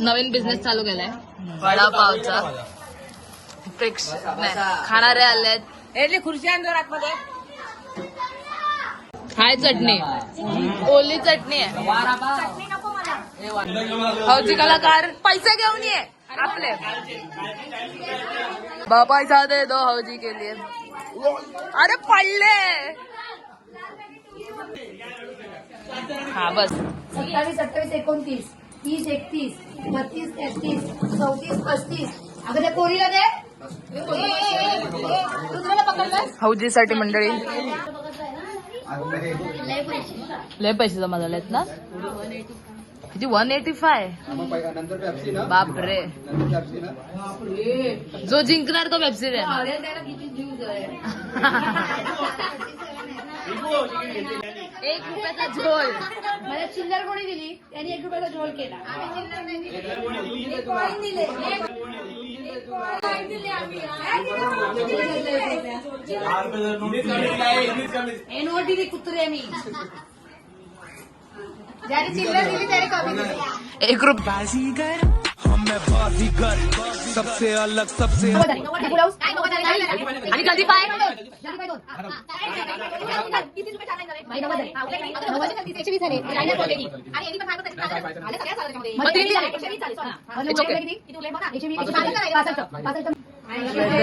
नवीन business चालू केलाय वडापावचा. खाणारे आलेत. एरली खुर्ची आण जोरात मध्ये. हाय चटणी, ओली चटणी आहे. हौजी कलाकार पैसे घेऊन ये आपले. पैसा दे दो हौजी के लिए. अरे पडले. हा बस. 27, 28, 29, 30, 31, 32, 33, 34, 35. अगं त्या पोरीला दे. हौजीसाठी मंडळी लय पैसे जमा झालेत ना. किती 185. बापरे. जो जिंकणार तो पेप्सी दे. ₹1 झोल. मला चिल्लर कोणी दिली त्यांनी ₹1 झोल केला. नोट दिली कुत्रे मी. ज्याने चिल्लर दिली त्याने कमी दिली. ₹1. सबसे अलग सबसे आणि कधी पाय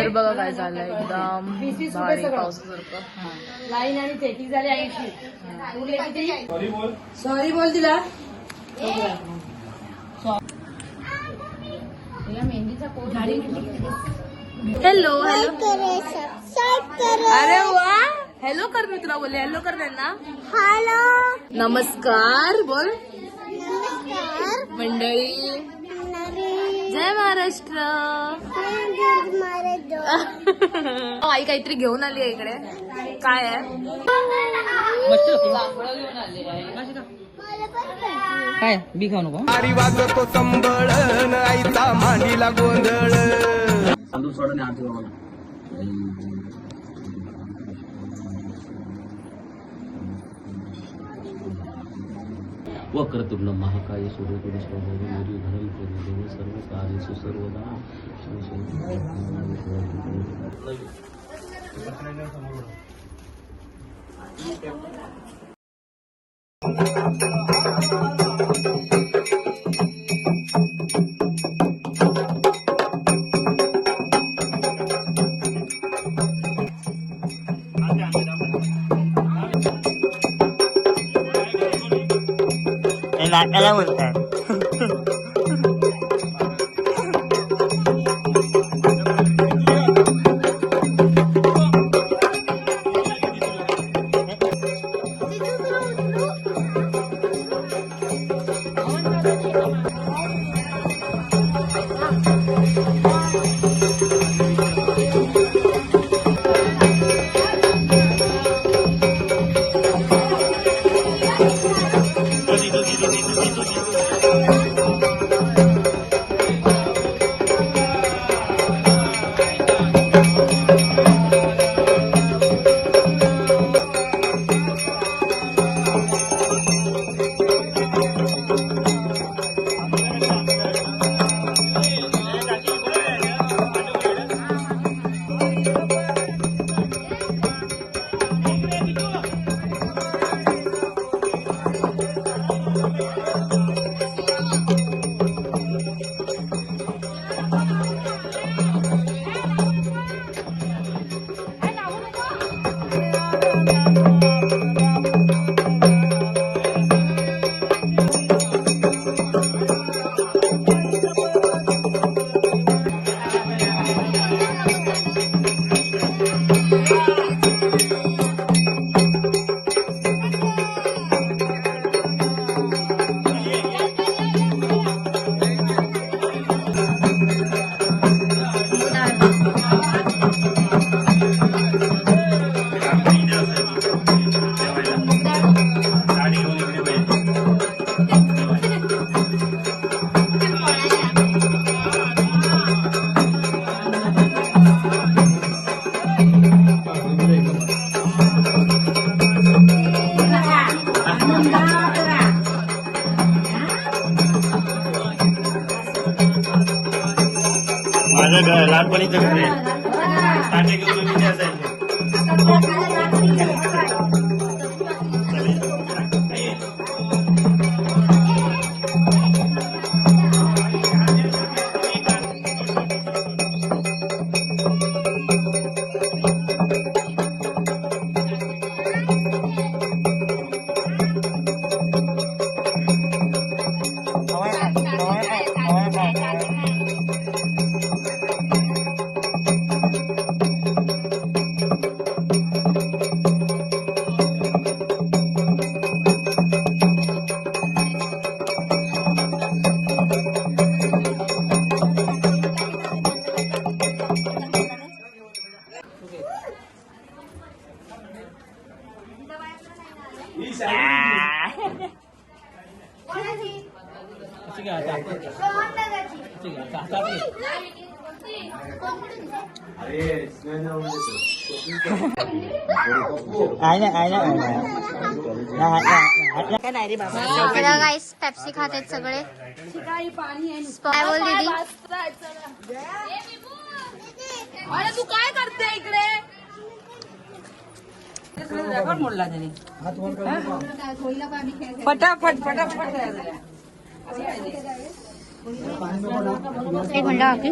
बघा काय झालं एकदम भारी पावसासारखं. लाईन आणि चेकिंग झाली 80. सॉरी बोल तिला. Hello hello. अरे वा. हॅलो कर मी तुला बोलले. हॅलो कर त्यांना. हॅलो नमस्कार बोल. मंडळी जय महाराष्ट्र. आई काहीतरी घेऊन आली आहे इकडे. काय आहे काय बी खाऊ नको. आरी वाजतो संबळण आईचा मांडीला गोंधळ. वक्रतुंड महाकाय सूर्यकोटी स्वभावी मेरी धरम प्रभु सर्व कार्येषु सर्वदा. नाकाला बोलताय. माझं घर लहानपणीचं घर आहे. ताटे घेऊन मी त्या साईडने. गाइस पेप्सी खाते सगळे काय बोल दीदी अरे तू काय करते इकडे रेकॉर्ड मोडला त्याने फटाफट फटाफट एक मिनिट काकी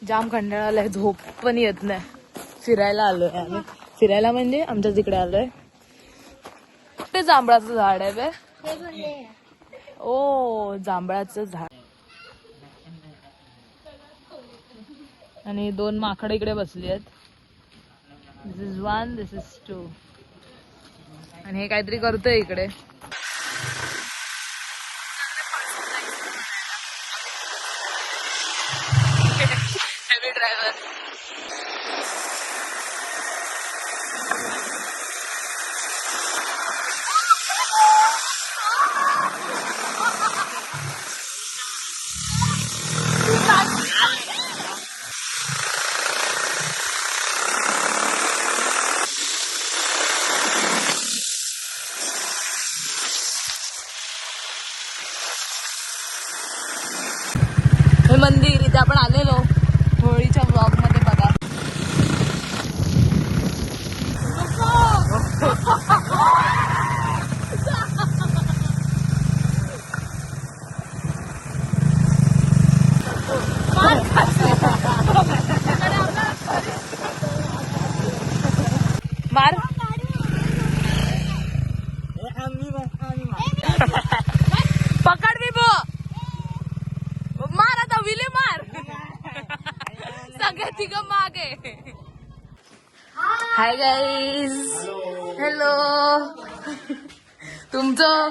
जाम कंटाळा आलाय झोप पण येत नाही फिरायला आलोय आम्ही फिरायला म्हणजे आमच्या तिकडे आलोय ते जांभळाचं झाड आहे बे ओ जांभळाचं झाड आणि 2 माकडे इकडे बसली आहेत दिस इज 1 दिस इज 2 आणि हे काहीतरी करतोय इकडे हेवी ड्रायव्हर हे मंदिर इथे आपण आलेलो होळीच्या ब्लॉग मध्ये बघा मार पकड बिबो मार आता विले मार सगळे तिघ मागे हाय गाईज हॅलो तुमचं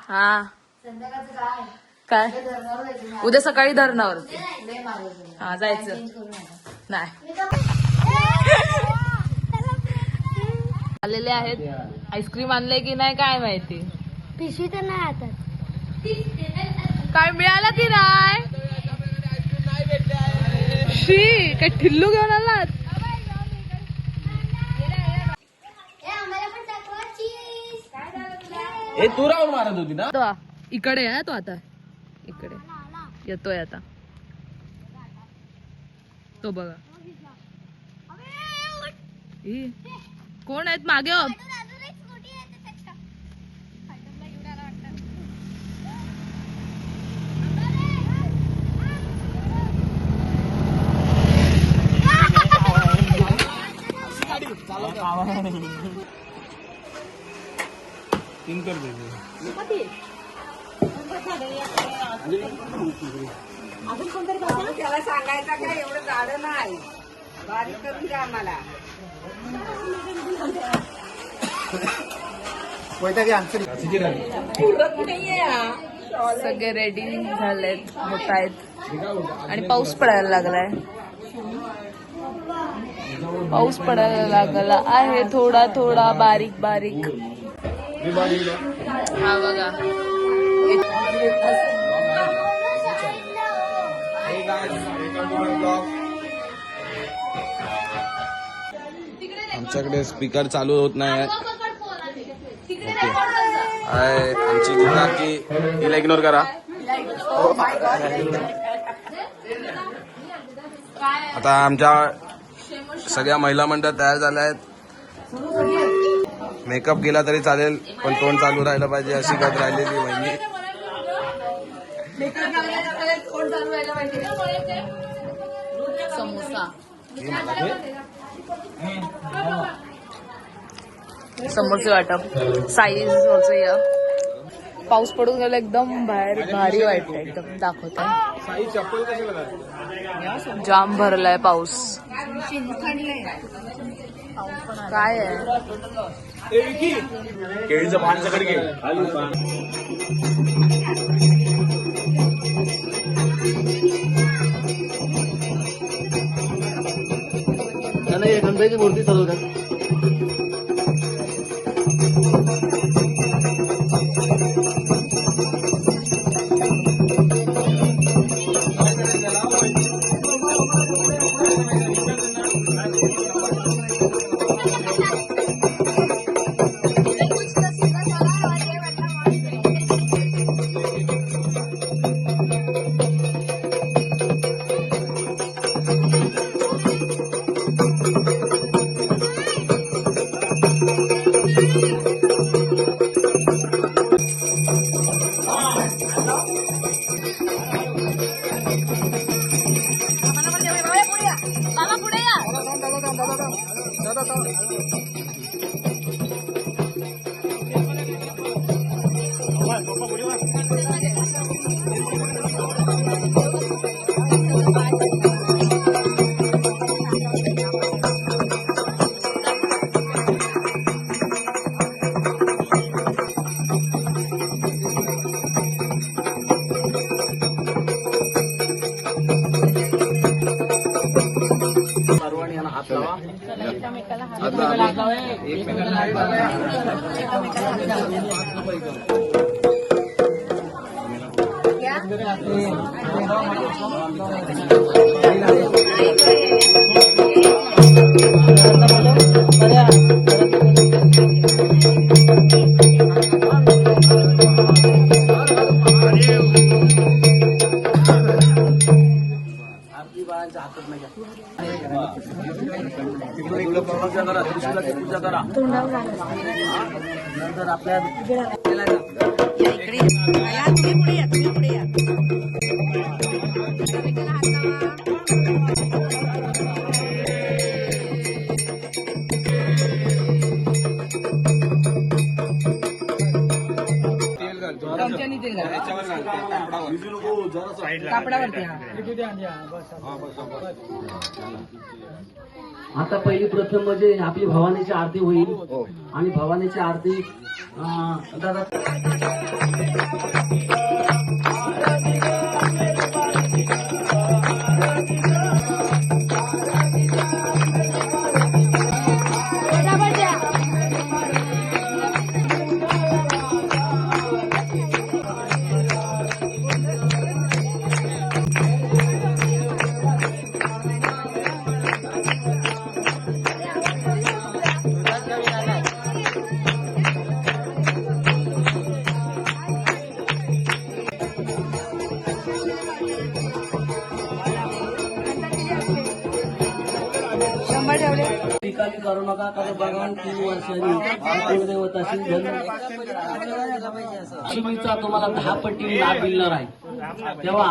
हा काय उद्या सकाळी धरणावरती हा जायचं नाही आलेले आहेत आईस्क्रीम आणले की नाही काय माहिती पिशवी तर नाही आता काय मिळालं की नाही शी काय ठिल्लू घेऊन आलात तू राहून मारत होती ना तो इकडे आहे तो आता इकडे येतोय आता तो बघा ई, कोण आहेत मागे हो? त्याला सांगायचं काय एवढं झाडं नाही बारीक करून द्या आम्हाला सगळे रेडी झालेत होत आहेत आणि पाऊस पडायला लागलाय पाऊस पडायला लागला आहे थोडा थोडा बारीक बारीक हा बघा आमच्याकडे स्पीकर चालू होत नाही आहे आमची काकी तिला इग्नोर करा. आता आमच्या सगळ्या महिला मंडळ तयार झाल्या आहेत. मेकअप केला तरी चालेल पण तोंड चालू राहिलं पाहिजे अशी गत राहिलेली वहिनी. समोसा समोसे वाटप साईज या पाऊस पडून गेला एकदम बाहेर भारी वाटत एकदम दाखवत जाम भरलाय पाऊस. काय आहे केळीचं पान सकट घे. गणपतीची मूर्ती सजवतात. आता पहिली प्रथम म्हणजे आपली भवानीची आरती होईल आणि भवानीची आरती दादा निकाली करू नका कारण भगवान 3 वर्षांनी कुलदेवताशी लक्ष्मीचा तुम्हाला 10 पट्टी लाभ मिळणार आहे. तेव्हा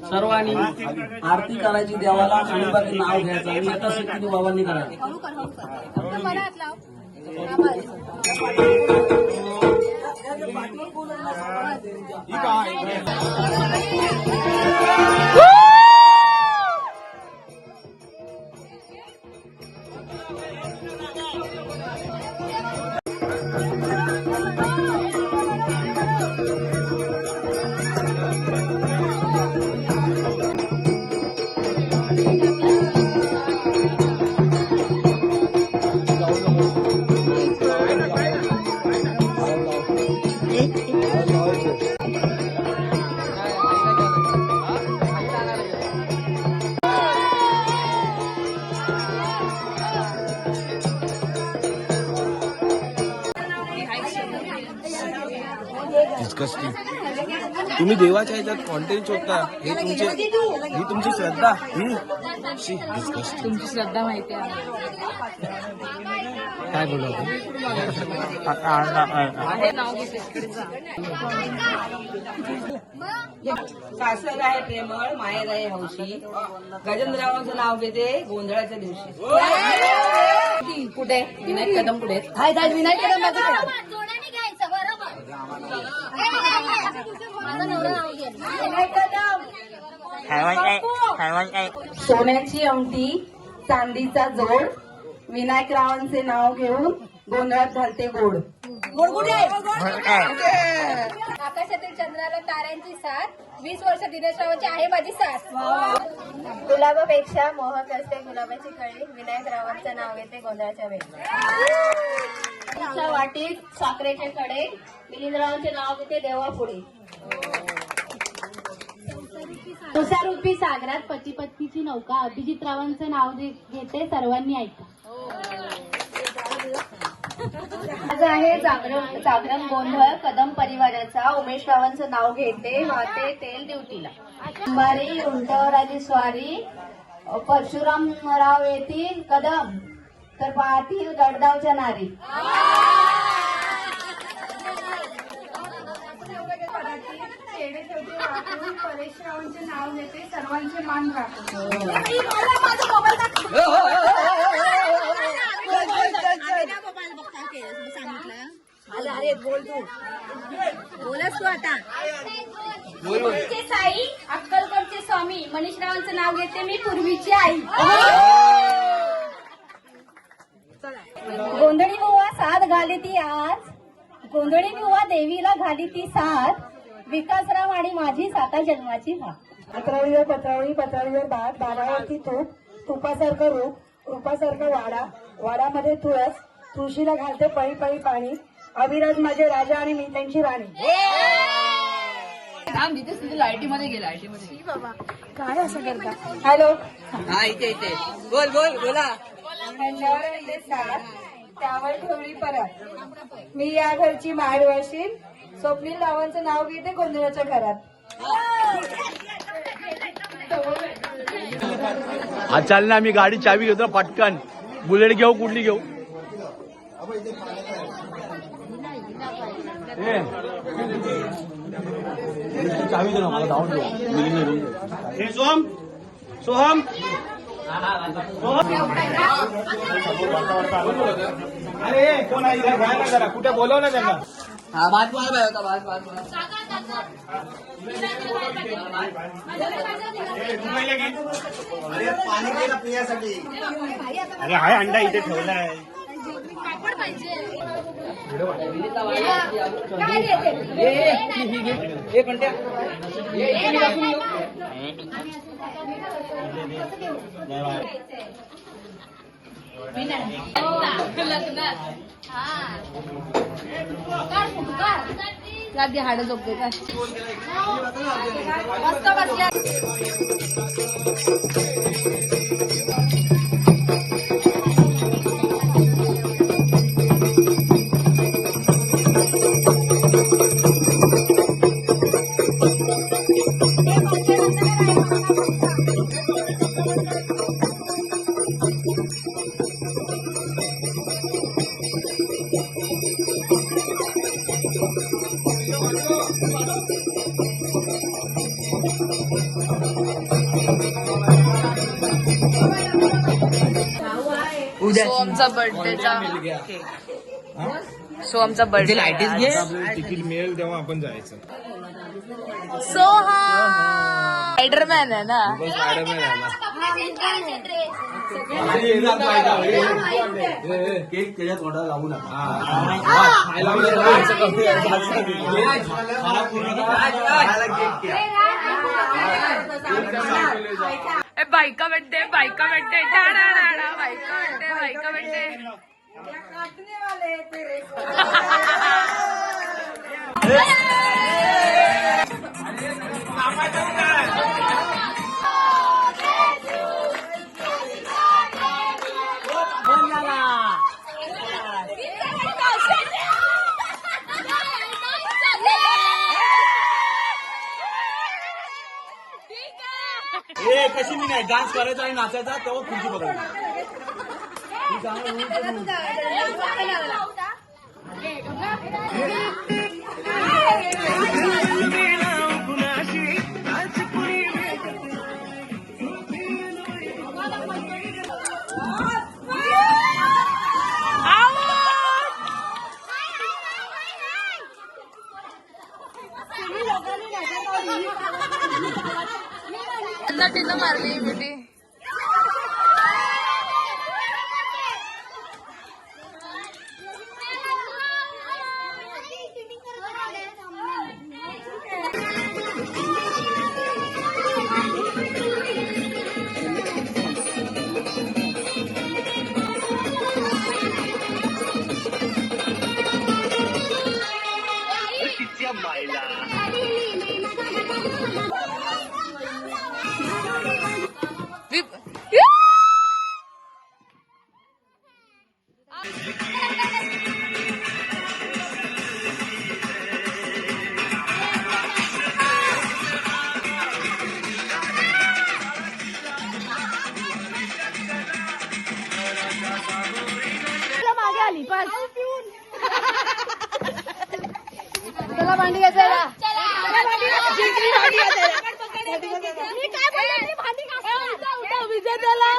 सर्वांनी आरती करायची देवाला आणि बाकी नाव घ्यायचं आणि यथाशक्तीने बाबांनी करायचं. तुम्ही देवाच्या ह्याच्यात कॉन्टेंट शोधता, ही तुमची श्रद्धा ही disgusting. तुमची श्रद्धा माहिती आहे. काय बोलू हे नाव घेते इकडे जा. सासर आहे प्रेमळ, माहेर आहे हौशी. गजेंद्ररावांचं नाव घेते गोंधळाच्या दिवशी. कुठे विनायक कदम कुठे विनायक कदम बाजूला. जोड्याने घ्यायचं बरोबर माझं नवरा नाव घे. सोन्याची अंगठी, चांदीचा जोड, विनायकरावांचे नाव घेऊन गोंधळात घालते गोड. आकाशातील चंद्राला ताऱ्यांची साथ, 20 वर्ष दिनेशरावांची आहे माझी साथ. गुलाबापेक्षा मोहक असते गुलाबाची कळी, विनायकरावांचं नाव घेते गोंधळाच्या वेळी. वाटीत साखरेचे कडे, मिलिंदरावांचे नाव घेते देवा पुढे. तुषारूपी सागरात पती पत्नीची नौका, अभिजितरावांचं नाव घेते सर्वांनी ऐका. आज आहे जागरण गोंधळ कदम परिवाराचा, उमेशरावांचं नाव घेते वाहते तेल ड्युटीला. अंबारी उंटावर आली स्वारी, परशुरामराव येतील कदम तर पाहतील गडगावच्या नारी. परेशरावांचे नाव घेते सर्वांचे मान राखते. बोलच तू आता. पूर्वीचे साई, अक्कलकोटचे स्वामी, मनीषरावांचं नाव घेते मी पूर्वीची आई. गोंधळी बुवा साथ घाली ती आज, गोंधळी बुवा देवीला घाली ती साथ, विकासराव आणि माझी साता जन्माची भात. पत्रावळीवर पत्रावळी, पत्रावळीवर भात, भारावरती तूप, तुपासारखं रूप, रूपासारखं वाडा, वाडामध्ये तुळस, तुळशीला घालते पळी पळी पाणी, अभिराज माझे राजा आणि मी त्यांची राणी. जिथे तुझी लाईटीमध्ये गेला, लाईटीमध्ये काय असं करता? हॅलो, हा इथे इथे बोल बोल बोला. खांद्यावर आणले साथ, त्यावर ठेवली परत, मी या घरची माड वशील, स्वप्नील रावांचं नाव घेते गोंधळाच्या घरात. आज चाल ना, आम्ही गाडी चावी घेतो पटकन. बुलेट घेऊ कुठली घेऊ? चावी दे ना मला, धावून देऊ. सोहम सोहम अरे कोण आहे इधर? घ्या ना जरा, कुठे बोलव ना त्यांना. हा भात बोला होता भात भात बोला. अरे पाणी दे ना पिण्यासाठी. अरे हाय अंडा इथे ठेवलाय. आधी हाड झोपते का मस्त बसल्या. सोमचा बर्थडेचा सोमचा बर्थडे तिकीट मिळेल तेव्हा आपण जायचं. सोहम स्पायडरमॅन आहे ना. केक त्याच्या तोंडाला लावू नका. बायका भेटते बायका भेटते बायका भेटते बायका भेटते. ए कशी मी नाही डान्स करायचा आणि नाचायचा तेव्हा खुर्ची पकडली. तिथं मारली बेटी. मागे आली पण त्याला भांडी घासायला विजेत्याला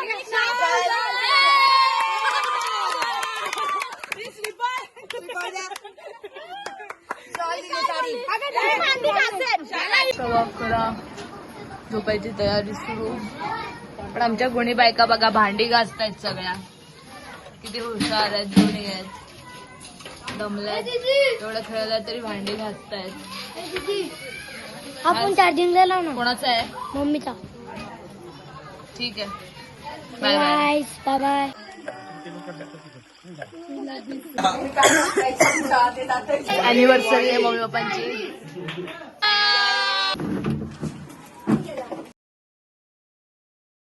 झोपायची तयारी सुरू. पण आमच्या गुणी बायका बघा भांडी घासतायत सगळ्या. किती हुशार आहेत, गुणी आहेत, दमल्यात. एवढं खेळलं तरी भांडी घासतायत. आपण चार्जिंगला लाव ना. कोणाचं आहे? मम्मीचा. ठीक आहे, bye bye. Bye bye. Anniversary आहे मम्मी पप्पांची.